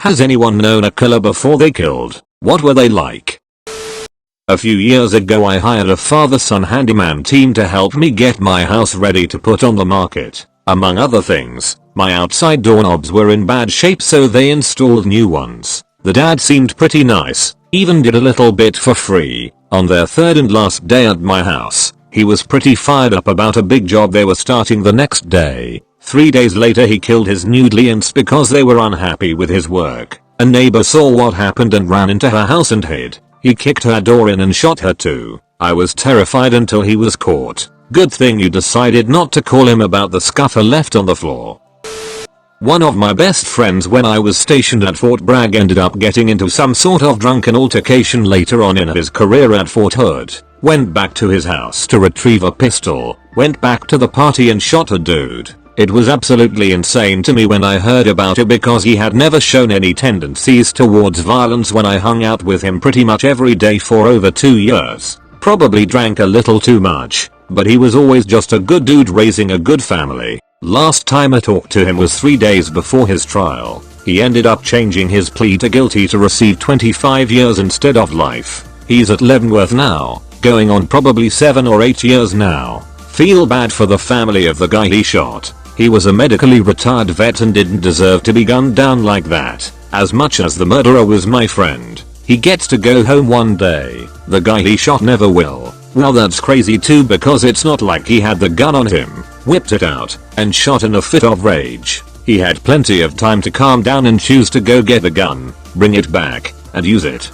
Has anyone known a killer before they killed? What were they like? A few years ago I hired a father-son handyman team to help me get my house ready to put on the market. Among other things, my outside doorknobs were in bad shape, so they installed new ones. The dad seemed pretty nice, even did a little bit for free. On their third and last day at my house, he was pretty fired up about a big job they were starting the next day. 3 days later he killed his new clients because they were unhappy with his work. A neighbor saw what happened and ran into her house and hid. He kicked her door in and shot her too. I was terrified until he was caught. Good thing you decided not to call him about the scuffer left on the floor. One of my best friends when I was stationed at Fort Bragg ended up getting into some sort of drunken altercation later on in his career at Fort Hood. Went back to his house to retrieve a pistol, went back to the party and shot a dude. It was absolutely insane to me when I heard about it because he had never shown any tendencies towards violence when I hung out with him pretty much every day for over 2 years. Probably drank a little too much, but he was always just a good dude raising a good family. Last time I talked to him was 3 days before his trial. He ended up changing his plea to guilty to receive 25 years instead of life. He's at Leavenworth now, going on probably 7 or 8 years now. Feel bad for the family of the guy he shot. He was a medically retired vet and didn't deserve to be gunned down like that. As much as the murderer was my friend, he gets to go home one day. The guy he shot never will. Well, that's crazy too, because it's not like he had the gun on him, whipped it out, and shot in a fit of rage. He had plenty of time to calm down and choose to go get the gun, bring it back, and use it.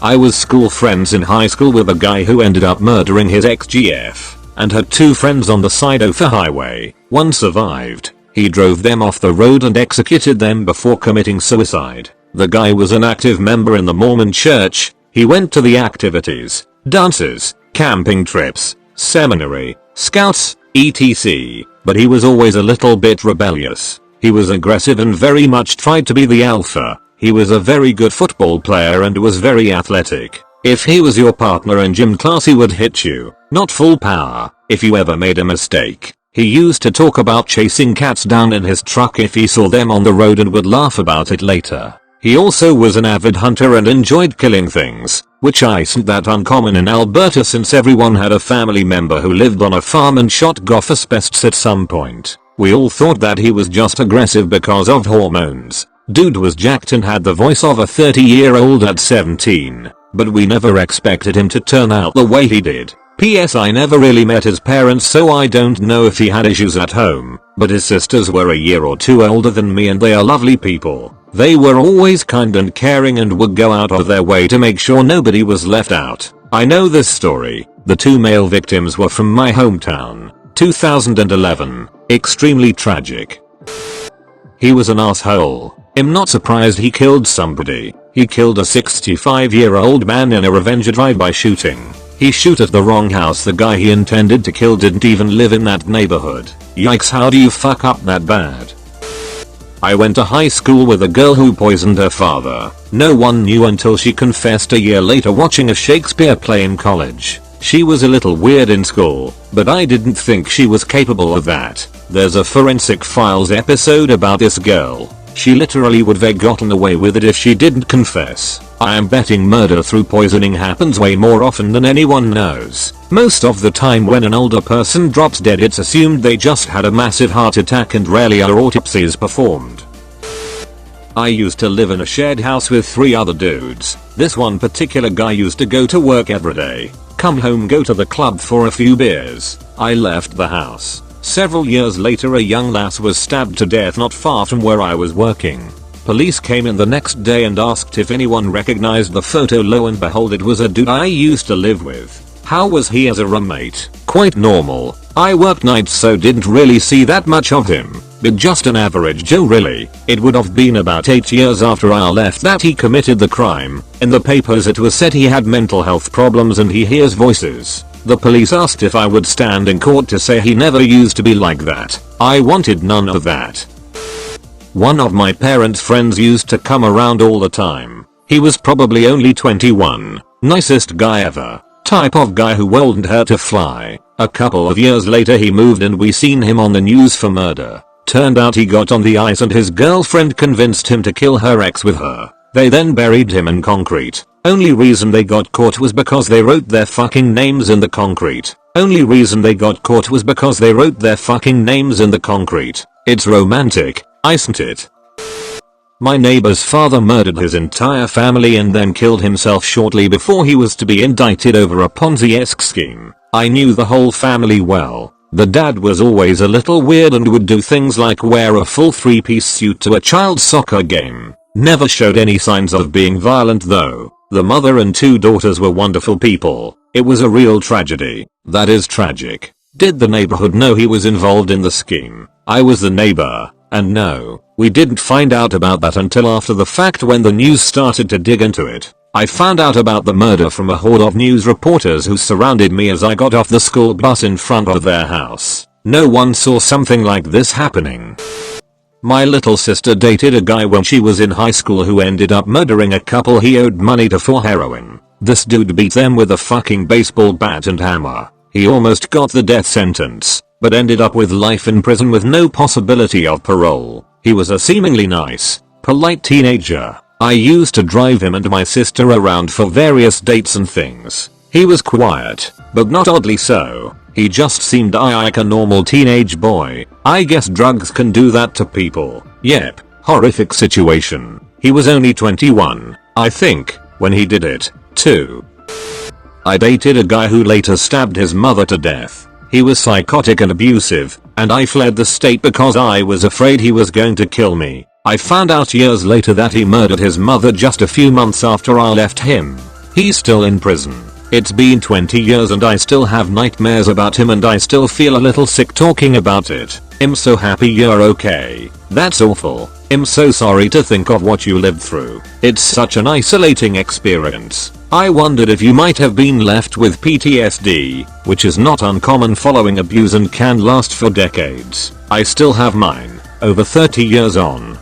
I was school friends in high school with a guy who ended up murdering his ex-GF, and had 2 friends on the side of the highway. One survived. He drove them off the road and executed them before committing suicide. The guy was an active member in the Mormon church. He went to the activities, dances, camping trips, seminary, scouts, etc. But he was always a little bit rebellious. He was aggressive and very much tried to be the alpha. He was a very good football player and was very athletic. If he was your partner in gym class he would hit you, not full power, if you ever made a mistake. He used to talk about chasing cats down in his truck if he saw them on the road and would laugh about it later. He also was an avid hunter and enjoyed killing things, which isn't that uncommon in Alberta since everyone had a family member who lived on a farm and shot gophers pests at some point. We all thought that he was just aggressive because of hormones. Dude was jacked and had the voice of a 30-year-old at 17, but we never expected him to turn out the way he did. P.S. I never really met his parents, so I don't know if he had issues at home, but his sisters were a year or 2 older than me and they are lovely people. They were always kind and caring and would go out of their way to make sure nobody was left out. I know this story. The 2 male victims were from my hometown. 2011. Extremely tragic. He was an asshole. I'm not surprised he killed somebody. He killed a 65-year-old man in a revenge drive-by shooting. He shoot at the wrong house. The guy he intended to kill didn't even live in that neighborhood. Yikes, how do you fuck up that bad? I went to high school with a girl who poisoned her father. No one knew until she confessed a year later watching a Shakespeare play in college. She was a little weird in school, but I didn't think she was capable of that. There's a Forensic Files episode about this girl. She literally would have gotten away with it if she didn't confess. I am betting murder through poisoning happens way more often than anyone knows. Most of the time when an older person drops dead it's assumed they just had a massive heart attack and rarely are autopsies performed. I used to live in a shared house with 3 other dudes. This one particular guy used to go to work every day, come home, go to the club for a few beers. I left the house. Several years later a young lass was stabbed to death not far from where I was working. Police came in the next day and asked if anyone recognized the photo. Lo and behold, it was a dude I used to live with. How was he as a roommate? Quite normal. I worked nights so didn't really see that much of him. But just an average Joe really. It would have been about 8 years after I left that he committed the crime. In the papers it was said he had mental health problems and he hears voices. The police asked if I would stand in court to say he never used to be like that. I wanted none of that. One of my parents' friends used to come around all the time. He was probably only 21. Nicest guy ever. Type of guy who wouldn't hurt a fly. A couple of years later he moved and we seen him on the news for murder. Turned out he got on the ice and his girlfriend convinced him to kill her ex with her. They then buried him in concrete. Only reason they got caught was because they wrote their fucking names in the concrete. Only reason they got caught was because they wrote their fucking names in the concrete. It's romantic, isn't it? My neighbor's father murdered his entire family and then killed himself shortly before he was to be indicted over a Ponzi-esque scheme. I knew the whole family well. The dad was always a little weird and would do things like wear a full 3-piece suit to a child's soccer game. Never showed any signs of being violent though. The mother and 2 daughters were wonderful people. It was a real tragedy. That is tragic. Did the neighborhood know he was involved in the scheme? I was the neighbor. And no, we didn't find out about that until after the fact when the news started to dig into it. I found out about the murder from a horde of news reporters who surrounded me as I got off the school bus in front of their house. No one saw something like this happening. My little sister dated a guy when she was in high school who ended up murdering a couple he owed money to for heroin. This dude beat them with a fucking baseball bat and hammer. He almost got the death sentence, but ended up with life in prison with no possibility of parole. He was a seemingly nice, polite teenager. I used to drive him and my sister around for various dates and things. He was quiet, but not oddly so. He just seemed like a normal teenage boy. I guess drugs can do that to people. Yep, horrific situation. He was only 21, I think, when he did it, too. I dated a guy who later stabbed his mother to death. He was psychotic and abusive, and I fled the state because I was afraid he was going to kill me. I found out years later that he murdered his mother just a few months after I left him. He's still in prison. It's been 20 years and I still have nightmares about him and I still feel a little sick talking about it. I'm so happy you're okay. That's awful. I'm so sorry to think of what you lived through. It's such an isolating experience. I wondered if you might have been left with PTSD, which is not uncommon following abuse and can last for decades. I still have mine, over 30 years on.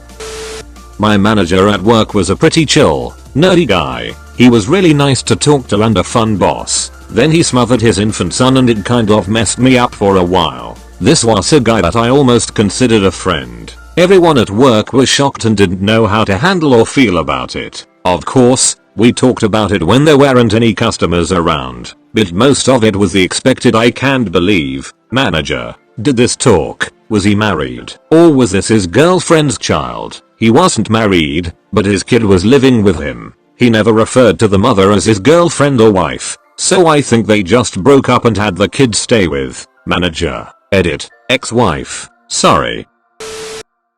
My manager at work was a pretty chill, nerdy guy. He was really nice to talk to and a fun boss. Then he smothered his infant son and it kind of messed me up for a while. This was a guy that I almost considered a friend. Everyone at work was shocked and didn't know how to handle or feel about it. Of course, we talked about it when there weren't any customers around, but most of it was the expected I can't believe. Manager, did this talk? Was he married? Or was this his girlfriend's child? He wasn't married, but his kid was living with him. He never referred to the mother as his girlfriend or wife, so I think they just broke up and had the kid stay with. Manager, edit, ex-wife, sorry.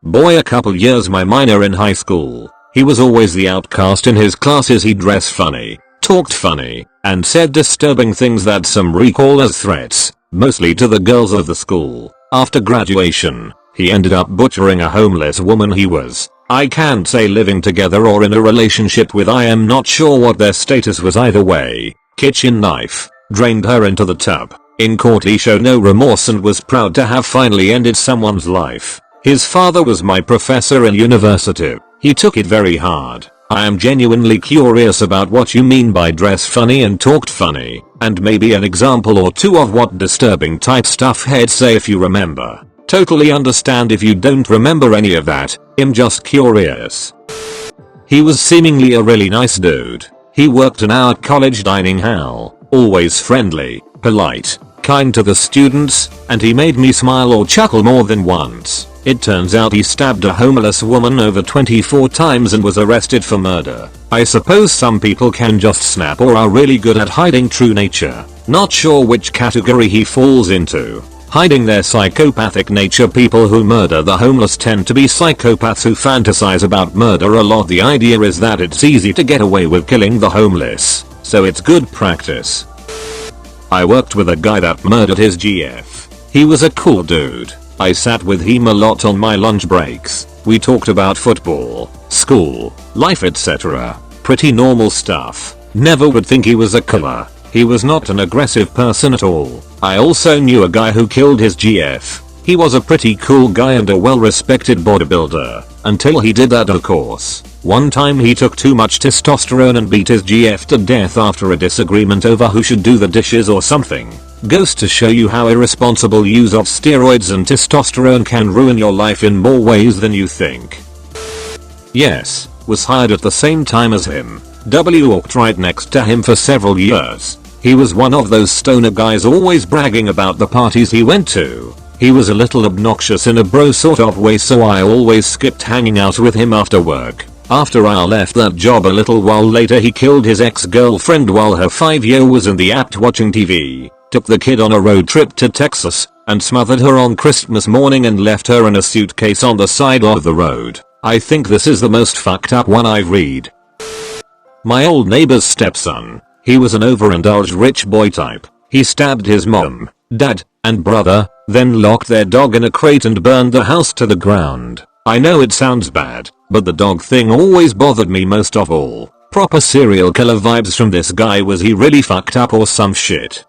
Boy, a couple years my minor in high school. He was always the outcast in his classes. He dressed funny, talked funny, and said disturbing things that some recall as threats, mostly to the girls of the school. After graduation, he ended up butchering a homeless woman he was, I can't say living together or in a relationship with. I am not sure what their status was either way. Kitchen knife, drained her into the tub. In court he showed no remorse and was proud to have finally ended someone's life. His father was my professor in university. He took it very hard. I am genuinely curious about what you mean by dress funny and talked funny, and maybe an example or two of what disturbing type stuff heads say if you remember. Totally understand if you don't remember any of that. I'm just curious. He was seemingly a really nice dude. He worked in our college dining hall, always friendly, polite, kind to the students, and he made me smile or chuckle more than once. It turns out he stabbed a homeless woman over 24 times and was arrested for murder. I suppose some people can just snap or are really good at hiding true nature. Not sure which category he falls into. Hiding their psychopathic nature. People who murder the homeless tend to be psychopaths who fantasize about murder a lot. The idea is that it's easy to get away with killing the homeless, so it's good practice. I worked with a guy that murdered his GF. He was a cool dude. I sat with him a lot on my lunch breaks. We talked about football, school, life, etc. Pretty normal stuff. Never would think he was a killer. He was not an aggressive person at all. I also knew a guy who killed his GF. He was a pretty cool guy and a well-respected bodybuilder. Until he did that, of course. One time he took too much testosterone and beat his GF to death after a disagreement over who should do the dishes or something. Goes to show you how irresponsible use of steroids and testosterone can ruin your life in more ways than you think. Yes, was hired at the same time as him. Walked right next to him for several years. He was one of those stoner guys always bragging about the parties he went to. He was a little obnoxious in a bro sort of way, so I always skipped hanging out with him after work. After I left that job a little while later, he killed his ex-girlfriend while her 5-year was in the apt watching TV, took the kid on a road trip to Texas, and smothered her on Christmas morning and left her in a suitcase on the side of the road. I think this is the most fucked up one I've read. My old neighbor's stepson. He was an overindulged rich boy type. He stabbed his mom, dad, and brother, then locked their dog in a crate and burned the house to the ground. I know it sounds bad, but the dog thing always bothered me most of all. Proper serial killer vibes from this guy. Was he really fucked up or some shit?